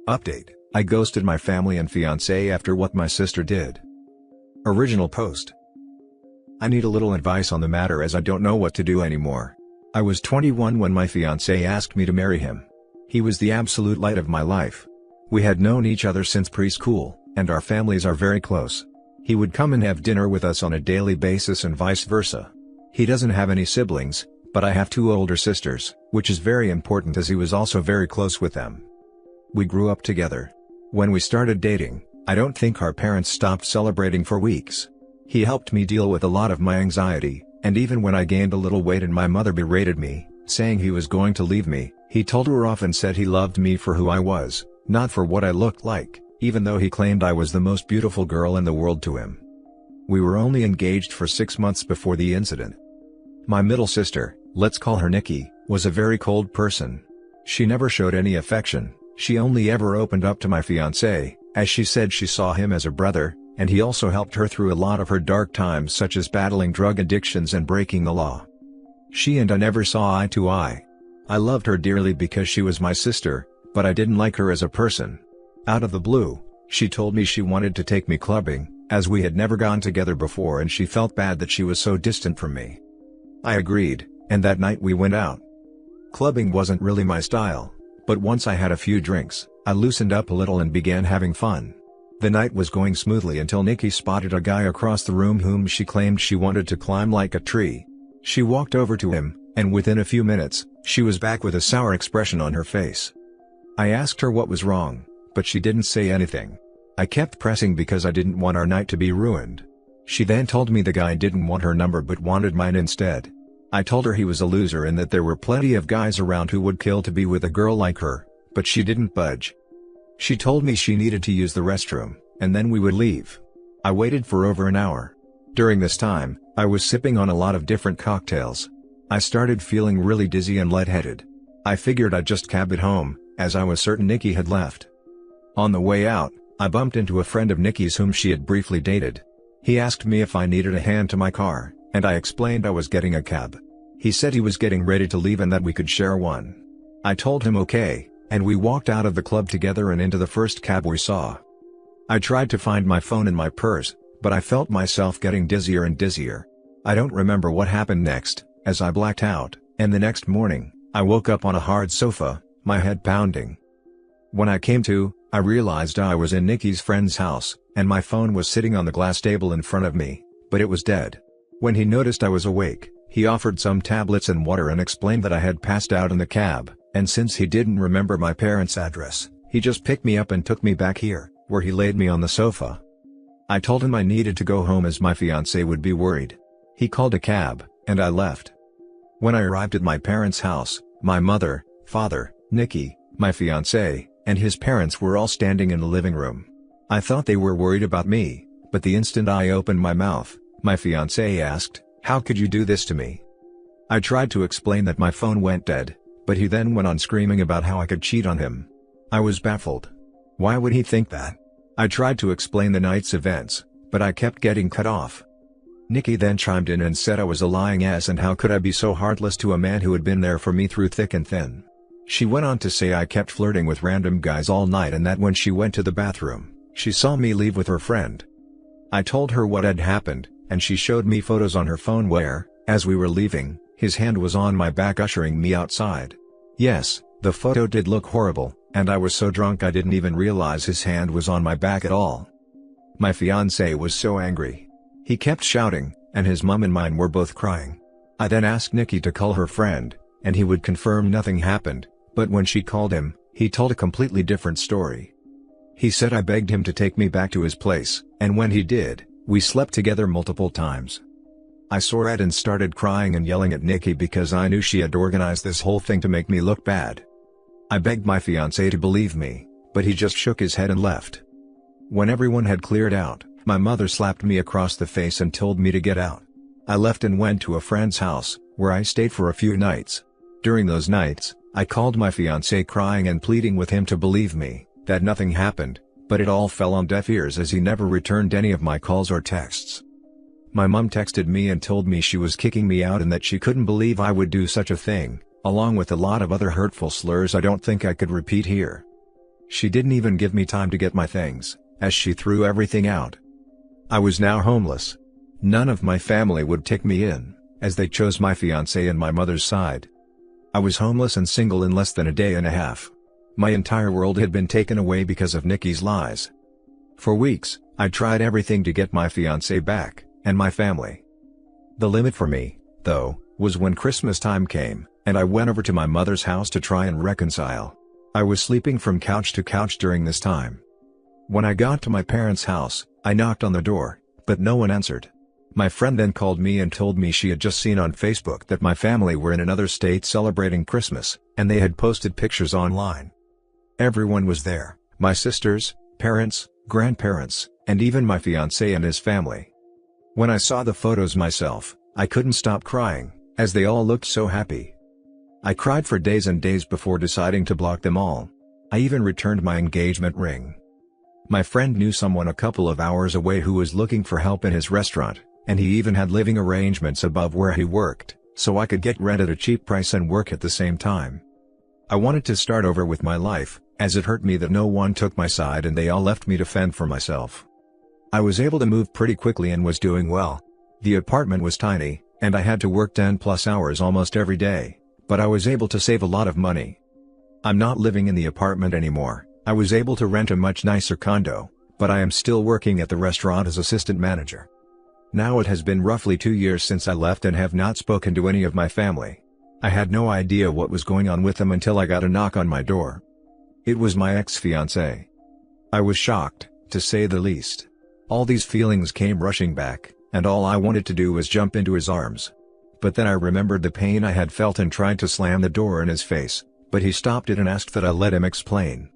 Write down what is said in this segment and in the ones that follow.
Update: I ghosted my family and fiancé after what my sister did. Original post. I need a little advice on the matter as I don't know what to do anymore. I was 21 when my fiancé asked me to marry him. He was the absolute light of my life. We had known each other since preschool, and our families are very close. He would come and have dinner with us on a daily basis and vice versa. He doesn't have any siblings, but I have 2 older sisters, which is very important as he was also very close with them. We grew up together. When we started dating, I don't think our parents stopped celebrating for weeks. He helped me deal with a lot of my anxiety, and even when I gained a little weight and my mother berated me, saying he was going to leave me, he told her off and said he loved me for who I was, not for what I looked like, even though he claimed I was the most beautiful girl in the world to him. We were only engaged for 6 months before the incident. My middle sister, let's call her Nikki, was a very cold person. She never showed any affection. She only ever opened up to my fiancé, as she said she saw him as a brother, and he also helped her through a lot of her dark times such as battling drug addictions and breaking the law. She and I never saw eye to eye. I loved her dearly because she was my sister, but I didn't like her as a person. Out of the blue, she told me she wanted to take me clubbing, as we had never gone together before and she felt bad that she was so distant from me. I agreed, and that night we went out. Clubbing wasn't really my style. But once I had a few drinks, I loosened up a little and began having fun. The night was going smoothly until Nikki spotted a guy across the room whom she claimed she wanted to climb like a tree. She walked over to him, and within a few minutes, she was back with a sour expression on her face. I asked her what was wrong, but she didn't say anything. I kept pressing because I didn't want our night to be ruined. She then told me the guy didn't want her number but wanted mine instead. I told her he was a loser and that there were plenty of guys around who would kill to be with a girl like her, but she didn't budge. She told me she needed to use the restroom, and then we would leave. I waited for over an hour. During this time, I was sipping on a lot of different cocktails. I started feeling really dizzy and lightheaded. I figured I'd just cab it home, as I was certain Nikki had left. On the way out, I bumped into a friend of Nikki's whom she had briefly dated. He asked me if I needed a hand to my car, and I explained I was getting a cab. He said he was getting ready to leave and that we could share one. I told him okay, and we walked out of the club together and into the first cab we saw. I tried to find my phone in my purse, but I felt myself getting dizzier and dizzier. I don't remember what happened next, as I blacked out, and the next morning, I woke up on a hard sofa, my head pounding. When I came to, I realized I was in Nikki's friend's house, and my phone was sitting on the glass table in front of me, but it was dead. When he noticed I was awake, he offered some tablets and water and explained that I had passed out in the cab, and since he didn't remember my parents' address, he just picked me up and took me back here, where he laid me on the sofa. I told him I needed to go home as my fiancé would be worried. He called a cab, and I left. When I arrived at my parents' house, my mother, father, Nikki, my fiancé, and his parents were all standing in the living room. I thought they were worried about me, but the instant I opened my mouth, my fiancé asked, "How could you do this to me?" I tried to explain that my phone went dead, but he then went on screaming about how I could cheat on him. I was baffled. Why would he think that? I tried to explain the night's events, but I kept getting cut off. Nikki then chimed in and said I was a lying ass and how could I be so heartless to a man who had been there for me through thick and thin. She went on to say I kept flirting with random guys all night and that when she went to the bathroom, she saw me leave with her friend. I told her what had happened, and she showed me photos on her phone where, as we were leaving, his hand was on my back ushering me outside. Yes, the photo did look horrible, and I was so drunk I didn't even realize his hand was on my back at all. My fiancé was so angry. He kept shouting, and his mom and mine were both crying. I then asked Nikki to call her friend, and he would confirm nothing happened, but when she called him, he told a completely different story. He said I begged him to take me back to his place, and when he did, we slept together multiple times. I saw red and started crying and yelling at Nikki because I knew she had organized this whole thing to make me look bad. I begged my fiancé to believe me, but he just shook his head and left. When everyone had cleared out, my mother slapped me across the face and told me to get out. I left and went to a friend's house, where I stayed for a few nights. During those nights, I called my fiancé crying and pleading with him to believe me, that nothing happened, but it all fell on deaf ears as he never returned any of my calls or texts. My mom texted me and told me she was kicking me out and that she couldn't believe I would do such a thing, along with a lot of other hurtful slurs I don't think I could repeat here. She didn't even give me time to get my things, as she threw everything out. I was now homeless. None of my family would take me in, as they chose my fiancé and my mother's side. I was homeless and single in less than a day and a half. My entire world had been taken away because of Nikki's lies. For weeks, I tried everything to get my fiancé back, and my family. The limit for me, though, was when Christmas time came, and I went over to my mother's house to try and reconcile. I was sleeping from couch to couch during this time. When I got to my parents' house, I knocked on the door, but no one answered. My friend then called me and told me she had just seen on Facebook that my family were in another state celebrating Christmas, and they had posted pictures online. Everyone was there, my sisters, parents, grandparents, and even my fiancé and his family. When I saw the photos myself, I couldn't stop crying, as they all looked so happy. I cried for days and days before deciding to block them all. I even returned my engagement ring. My friend knew someone a couple of hours away who was looking for help in his restaurant, and he even had living arrangements above where he worked, so I could get rent at a cheap price and work at the same time. I wanted to start over with my life, as it hurt me that no one took my side and they all left me to fend for myself. I was able to move pretty quickly and was doing well. The apartment was tiny, and I had to work 10+ hours almost every day, but I was able to save a lot of money. I'm not living in the apartment anymore. I was able to rent a much nicer condo, but I am still working at the restaurant as assistant manager. Now it has been roughly 2 years since I left and have not spoken to any of my family. I had no idea what was going on with them until I got a knock on my door. It was my ex-fiancé. I was shocked, to say the least. All these feelings came rushing back, and all I wanted to do was jump into his arms. But then I remembered the pain I had felt and tried to slam the door in his face, but he stopped it and asked that I let him explain.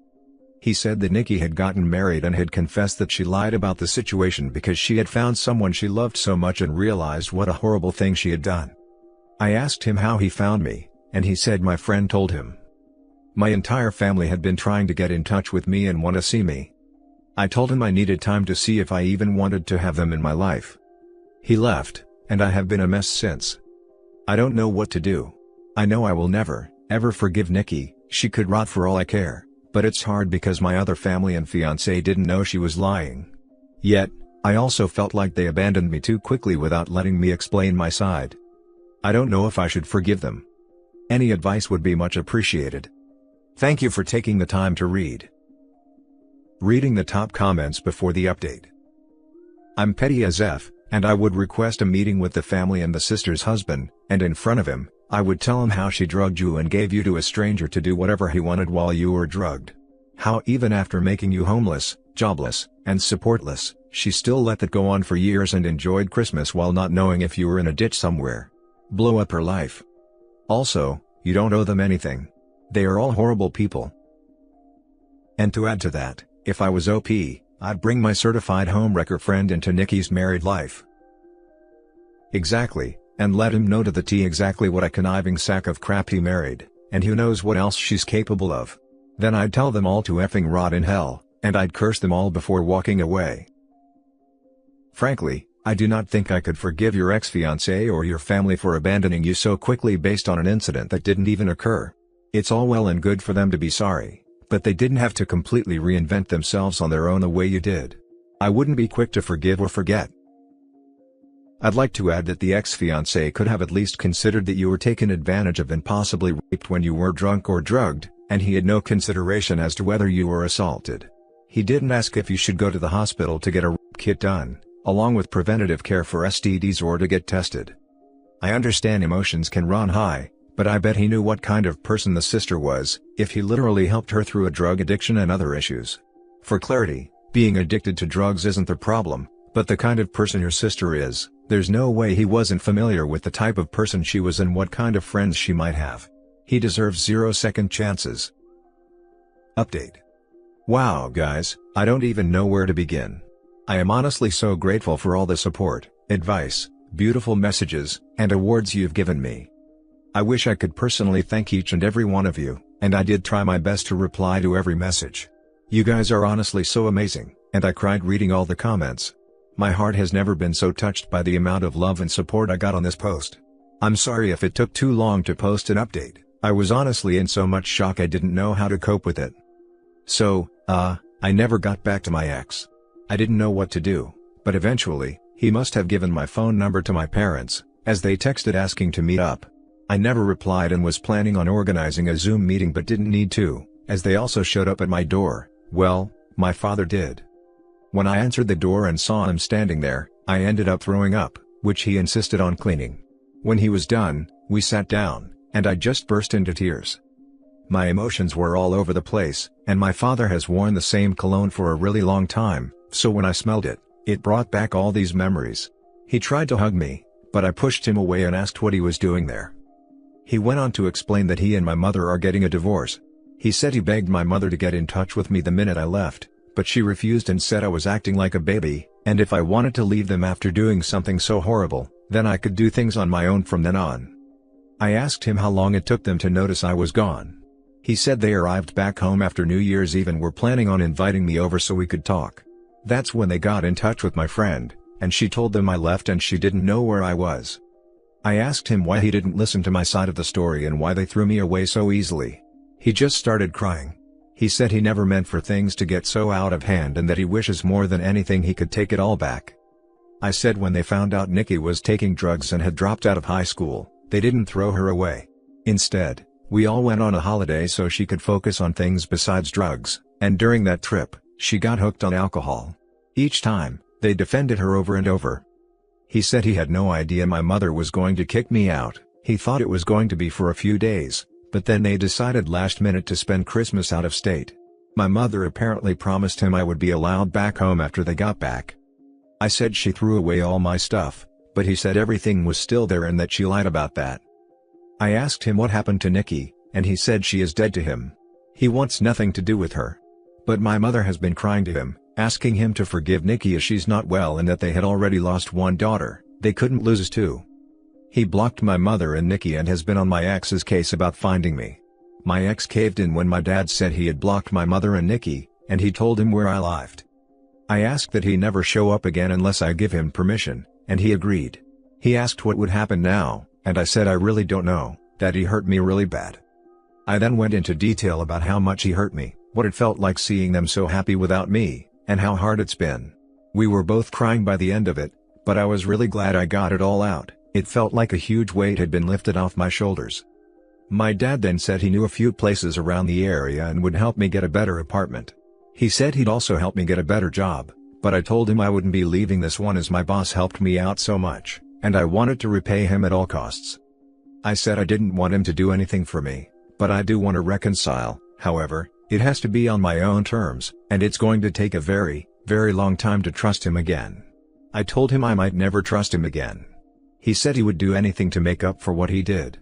He said that Nikki had gotten married and had confessed that she lied about the situation because she had found someone she loved so much and realized what a horrible thing she had done. I asked him how he found me, and he said my friend told him. My entire family had been trying to get in touch with me and want to see me. I told him I needed time to see if I even wanted to have them in my life. He left, and I have been a mess since. I don't know what to do. I know I will never, ever forgive Nikki. She could rot for all I care, but it's hard because my other family and fiancé didn't know she was lying. Yet, I also felt like they abandoned me too quickly without letting me explain my side. I don't know if I should forgive them. Any advice would be much appreciated. Thank you for taking the time to read. Reading the top comments before the update. I'm petty as F, and I would request a meeting with the family and the sister's husband, and in front of him, I would tell him how she drugged you and gave you to a stranger to do whatever he wanted while you were drugged. How even after making you homeless, jobless, and supportless, she still let that go on for years and enjoyed Christmas while not knowing if you were in a ditch somewhere. Blow up her life. Also, you don't owe them anything. They are all horrible people. And to add to that, if I was OP, I'd bring my certified homewrecker friend into Nikki's married life. Exactly, and let him know to the T exactly what a conniving sack of crap he married, and who knows what else she's capable of. Then I'd tell them all to effing rot in hell, and I'd curse them all before walking away. Frankly, I do not think I could forgive your ex-fiancé or your family for abandoning you so quickly based on an incident that didn't even occur. It's all well and good for them to be sorry, but they didn't have to completely reinvent themselves on their own the way you did. I wouldn't be quick to forgive or forget. I'd like to add that the ex-fiancé could have at least considered that you were taken advantage of and possibly raped when you were drunk or drugged, and he had no consideration as to whether you were assaulted. He didn't ask if you should go to the hospital to get a rape kit done, along with preventative care for STDs or to get tested. I understand emotions can run high, but I bet he knew what kind of person the sister was, if he literally helped her through a drug addiction and other issues. For clarity, being addicted to drugs isn't the problem, but the kind of person your sister is. There's no way he wasn't familiar with the type of person she was and what kind of friends she might have. He deserves 0 second chances. Update. Wow guys, I don't even know where to begin. I am honestly so grateful for all the support, advice, beautiful messages, and awards you've given me. I wish I could personally thank each and every one of you, and I did try my best to reply to every message. You guys are honestly so amazing, and I cried reading all the comments. My heart has never been so touched by the amount of love and support I got on this post. I'm sorry if it took too long to post an update. I was honestly in so much shock I didn't know how to cope with it. I never got back to my ex. I didn't know what to do, but eventually, he must have given my phone number to my parents, as they texted asking to meet up. I never replied and was planning on organizing a Zoom meeting but didn't need to, as they also showed up at my door. Well, my father did. When I answered the door and saw him standing there, I ended up throwing up, which he insisted on cleaning. When he was done, we sat down, and I just burst into tears. My emotions were all over the place, and my father has worn the same cologne for a really long time, so when I smelled it, it brought back all these memories. He tried to hug me, but I pushed him away and asked what he was doing there. He went on to explain that he and my mother are getting a divorce. He said he begged my mother to get in touch with me the minute I left, but she refused and said I was acting like a baby, and if I wanted to leave them after doing something so horrible, then I could do things on my own from then on. I asked him how long it took them to notice I was gone. He said they arrived back home after New Year's Eve and were planning on inviting me over so we could talk. That's when they got in touch with my friend, and she told them I left and she didn't know where I was. I asked him why he didn't listen to my side of the story and why they threw me away so easily. He just started crying. He said he never meant for things to get so out of hand and that he wishes more than anything he could take it all back. I said when they found out Nikki was taking drugs and had dropped out of high school, they didn't throw her away. Instead, we all went on a holiday so she could focus on things besides drugs, and during that trip, she got hooked on alcohol. Each time, they defended her over and over. He said he had no idea my mother was going to kick me out. He thought it was going to be for a few days, but then they decided last minute to spend Christmas out of state. My mother apparently promised him I would be allowed back home after they got back. I said she threw away all my stuff, but he said everything was still there and that she lied about that. I asked him what happened to Nikki, and he said she is dead to him. He wants nothing to do with her. But my mother has been crying to him, asking him to forgive Nikki as she's not well and that they had already lost one daughter, they couldn't lose two. He blocked my mother and Nikki and has been on my ex's case about finding me. My ex caved in when my dad said he had blocked my mother and Nikki, and he told him where I lived. I asked that he never show up again unless I give him permission, and he agreed. He asked what would happen now, and I said I really don't know, that he hurt me really bad. I then went into detail about how much he hurt me, what it felt like seeing them so happy without me, and how hard it's been. We were both crying by the end of it, but I was really glad I got it all out. It felt like a huge weight had been lifted off my shoulders. My dad then said he knew a few places around the area and would help me get a better apartment. He said he'd also help me get a better job, but I told him I wouldn't be leaving this one as my boss helped me out so much, and I wanted to repay him at all costs. I said I didn't want him to do anything for me, but I do want to reconcile. However, it has to be on my own terms, and it's going to take a very, very long time to trust him again. I told him I might never trust him again. He said he would do anything to make up for what he did.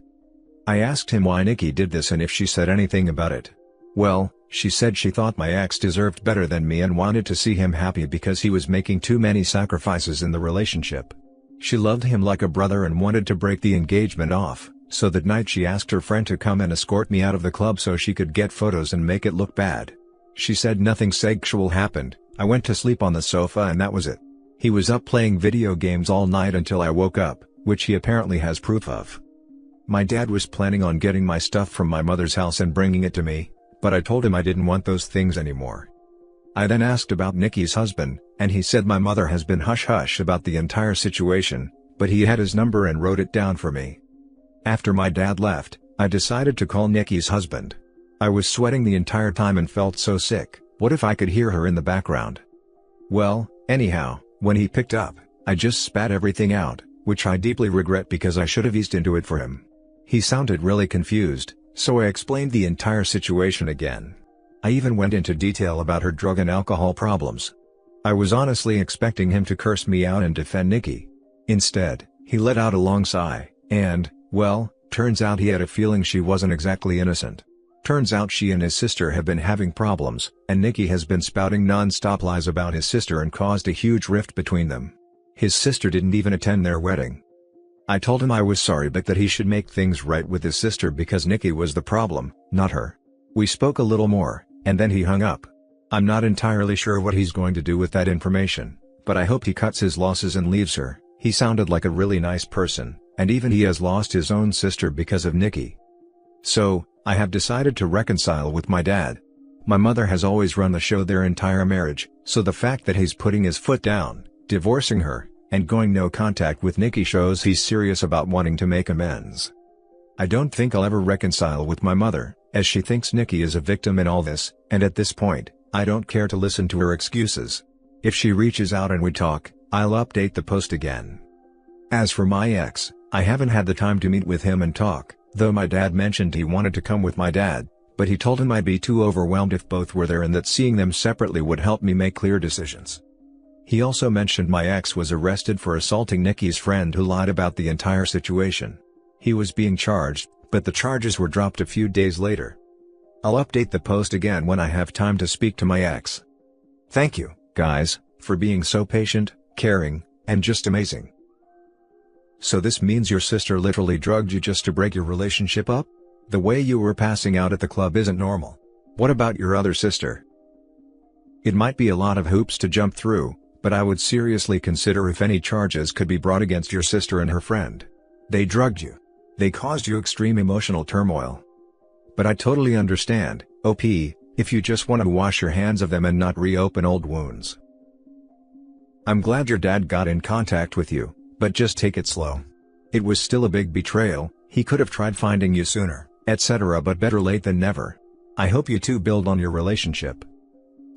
I asked him why Nikki did this and if she said anything about it. Well, she said she thought my ex deserved better than me and wanted to see him happy because he was making too many sacrifices in the relationship. She loved him like a brother and wanted to break the engagement off, so that night she asked her friend to come and escort me out of the club so she could get photos and make it look bad. She said nothing sexual happened. I went to sleep on the sofa and that was it. He was up playing video games all night until I woke up, which he apparently has proof of. My dad was planning on getting my stuff from my mother's house and bringing it to me, but I told him I didn't want those things anymore. I then asked about Nikki's husband, and he said my mother has been hush-hush about the entire situation, but he had his number and wrote it down for me. After my dad left, I decided to call Nikki's husband. I was sweating the entire time and felt so sick. What if I could hear her in the background? Well, anyhow, when he picked up, I just spat everything out, which I deeply regret because I should have eased into it for him. He sounded really confused, so I explained the entire situation again. I even went into detail about her drug and alcohol problems. I was honestly expecting him to curse me out and defend Nikki. Instead, he let out a long sigh, and, well, turns out he had a feeling she wasn't exactly innocent. Turns out she and his sister have been having problems, and Nikki has been spouting non-stop lies about his sister and caused a huge rift between them. His sister didn't even attend their wedding. I told him I was sorry but that he should make things right with his sister because Nikki was the problem, not her. We spoke a little more, and then he hung up. I'm not entirely sure what he's going to do with that information, but I hope he cuts his losses and leaves her. He sounded like a really nice person, and even he has lost his own sister because of Nikki. So, I have decided to reconcile with my dad. My mother has always run the show their entire marriage, so the fact that he's putting his foot down, divorcing her, and going no contact with Nikki shows he's serious about wanting to make amends. I don't think I'll ever reconcile with my mother, as she thinks Nikki is a victim in all this, and at this point, I don't care to listen to her excuses. If she reaches out and we talk, I'll update the post again. As for my ex, I haven't had the time to meet with him and talk, though my dad mentioned he wanted to come with my dad, but he told him I'd be too overwhelmed if both were there and that seeing them separately would help me make clear decisions. He also mentioned my ex was arrested for assaulting Nikki's friend who lied about the entire situation. He was being charged, but the charges were dropped a few days later. I'll update the post again when I have time to speak to my ex. Thank you, guys, for being so patient, caring, and just amazing. So this means your sister literally drugged you just to break your relationship up? The way you were passing out at the club isn't normal. What about your other sister? It might be a lot of hoops to jump through, but I would seriously consider if any charges could be brought against your sister and her friend. They drugged you. They caused you extreme emotional turmoil. But I totally understand, OP, if you just want to wash your hands of them and not reopen old wounds. I'm glad your dad got in contact with you, but just take it slow. It was still a big betrayal, he could have tried finding you sooner, etc., but better late than never. I hope you two build on your relationship.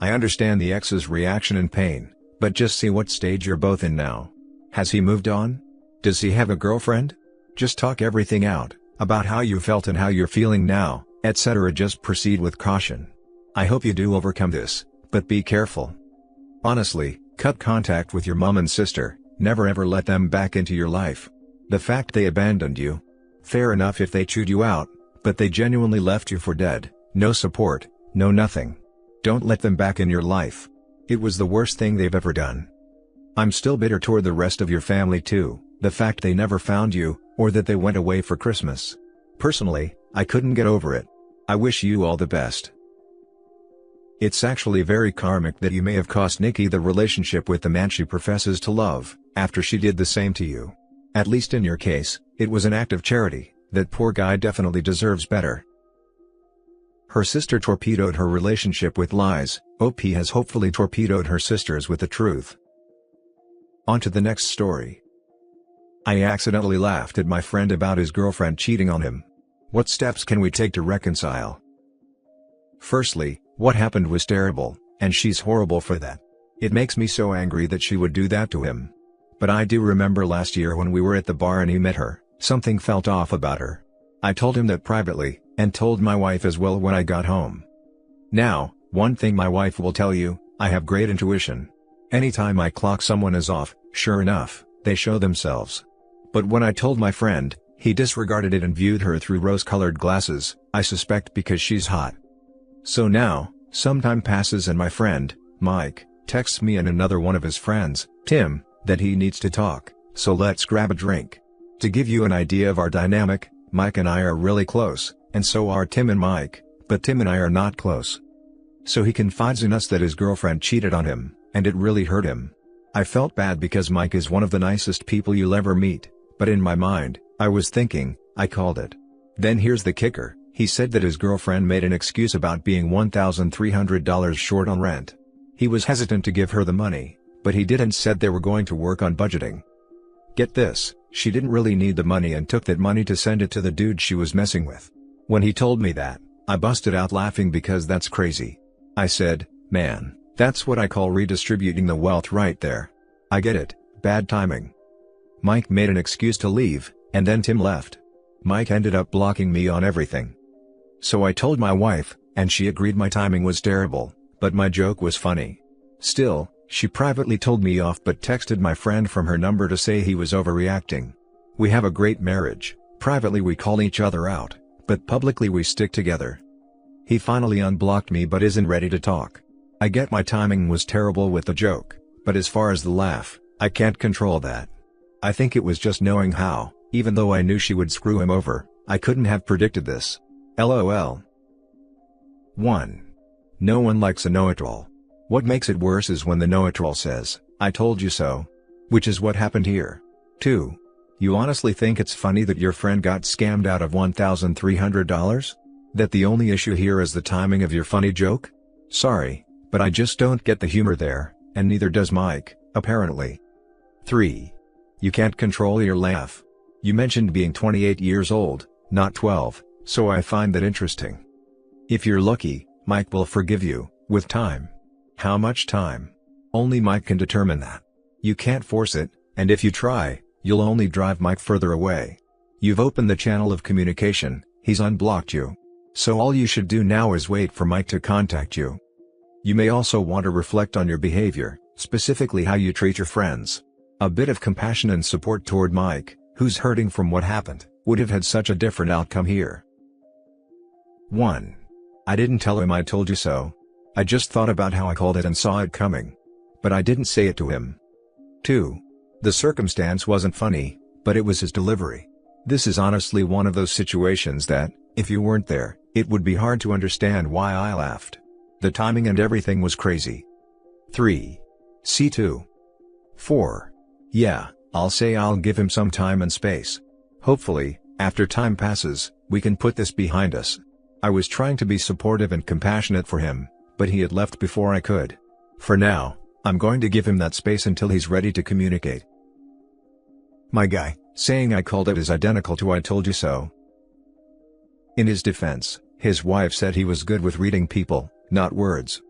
I understand the ex's reaction and pain, but just see what stage you're both in now. Has he moved on? Does he have a girlfriend? Just talk everything out, about how you felt and how you're feeling now, etc. Just proceed with caution. I hope you do overcome this, but be careful. Honestly, cut contact with your mom and sister, never ever let them back into your life. The fact they abandoned you. Fair enough if they chewed you out, but they genuinely left you for dead, no support, no nothing. Don't let them back in your life. It was the worst thing they've ever done. I'm still bitter toward the rest of your family too, the fact they never found you, or that they went away for Christmas. Personally, I couldn't get over it. I wish you all the best. It's actually very karmic that you may have cost Nikki the relationship with the man she professes to love, after she did the same to you. At least in your case, it was an act of charity. That poor guy definitely deserves better. Her sister torpedoed her relationship with lies, OP has hopefully torpedoed her sisters with the truth. On to the next story. I accidentally laughed at my friend about his girlfriend cheating on him. What steps can we take to reconcile? Firstly, what happened was terrible, and she's horrible for that. It makes me so angry that she would do that to him. But I do remember last year when we were at the bar and he met her, something felt off about her. I told him that privately, and told my wife as well when I got home. Now, one thing my wife will tell you, I have great intuition. Anytime I clock someone as off, sure enough, they show themselves. But when I told my friend, he disregarded it and viewed her through rose-colored glasses, I suspect because she's hot. So now, some time passes and my friend, Mike, texts me and another one of his friends, Tim, that he needs to talk, so let's grab a drink. To give you an idea of our dynamic, Mike and I are really close, and so are Tim and Mike, but Tim and I are not close. So he confides in us that his girlfriend cheated on him, and it really hurt him. I felt bad because Mike is one of the nicest people you'll ever meet, but in my mind, I was thinking, I called it. Then here's the kicker, he said that his girlfriend made an excuse about being $1,300 short on rent. He was hesitant to give her the money, but he did and said they were going to work on budgeting. Get this, she didn't really need the money and took that money to send it to the dude she was messing with. When he told me that, I busted out laughing because that's crazy. I said, man, that's what I call redistributing the wealth right there. I get it, bad timing. Mike made an excuse to leave, and then Tim left. Mike ended up blocking me on everything. So I told my wife, and she agreed my timing was terrible, but my joke was funny. Still, she privately told me off but texted my friend from her number to say he was overreacting. We have a great marriage, privately we call each other out, but publicly we stick together. He finally unblocked me but isn't ready to talk. I get my timing was terrible with the joke, but as far as the laugh, I can't control that. I think it was just knowing how, even though I knew she would screw him over, I couldn't have predicted this. LOL. 1. No one likes a know-it-all. What makes it worse is when the know-it-all says, I told you so. Which is what happened here. 2. You honestly think it's funny that your friend got scammed out of $1,300? That the only issue here is the timing of your funny joke? Sorry, but I just don't get the humor there, and neither does Mike, apparently. 3. You can't control your laugh. You mentioned being 28 years old, not 12, so I find that interesting. If you're lucky, Mike will forgive you, with time. How much time? Only Mike can determine that. You can't force it, and if you try, you'll only drive Mike further away. You've opened the channel of communication, he's unblocked you. So all you should do now is wait for Mike to contact you. You may also want to reflect on your behavior, specifically how you treat your friends. A bit of compassion and support toward Mike, who's hurting from what happened, would have had such a different outcome here. 1. I didn't tell him I told you so. I just thought about how I called it and saw it coming. But I didn't say it to him. 2. The circumstance wasn't funny, but it was his delivery. This is honestly one of those situations that, if you weren't there, it would be hard to understand why I laughed. The timing and everything was crazy. 3. C2. 4. Yeah, I'll say I'll give him some time and space. Hopefully, after time passes, we can put this behind us. I was trying to be supportive and compassionate for him, but he had left before I could. For now, I'm going to give him that space until he's ready to communicate. My guy, saying I called it is identical to I told you so. In his defense, his wife said he was good with reading people, not words.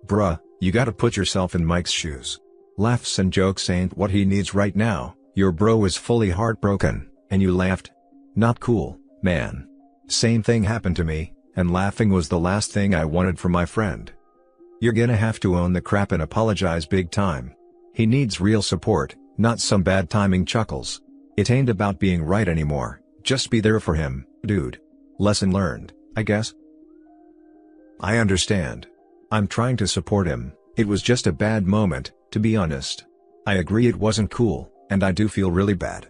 Bruh, you gotta put yourself in Mike's shoes. Laughs and jokes ain't what he needs right now. Your bro is fully heartbroken, and you laughed? Not cool, man. Same thing happened to me, and laughing was the last thing I wanted from my friend. You're gonna have to own the crap and apologize big time. He needs real support, not some bad timing chuckles. It ain't about being right anymore, just be there for him, dude. Lesson learned, I guess. I understand. I'm trying to support him, it was just a bad moment, to be honest. I agree it wasn't cool, and I do feel really bad.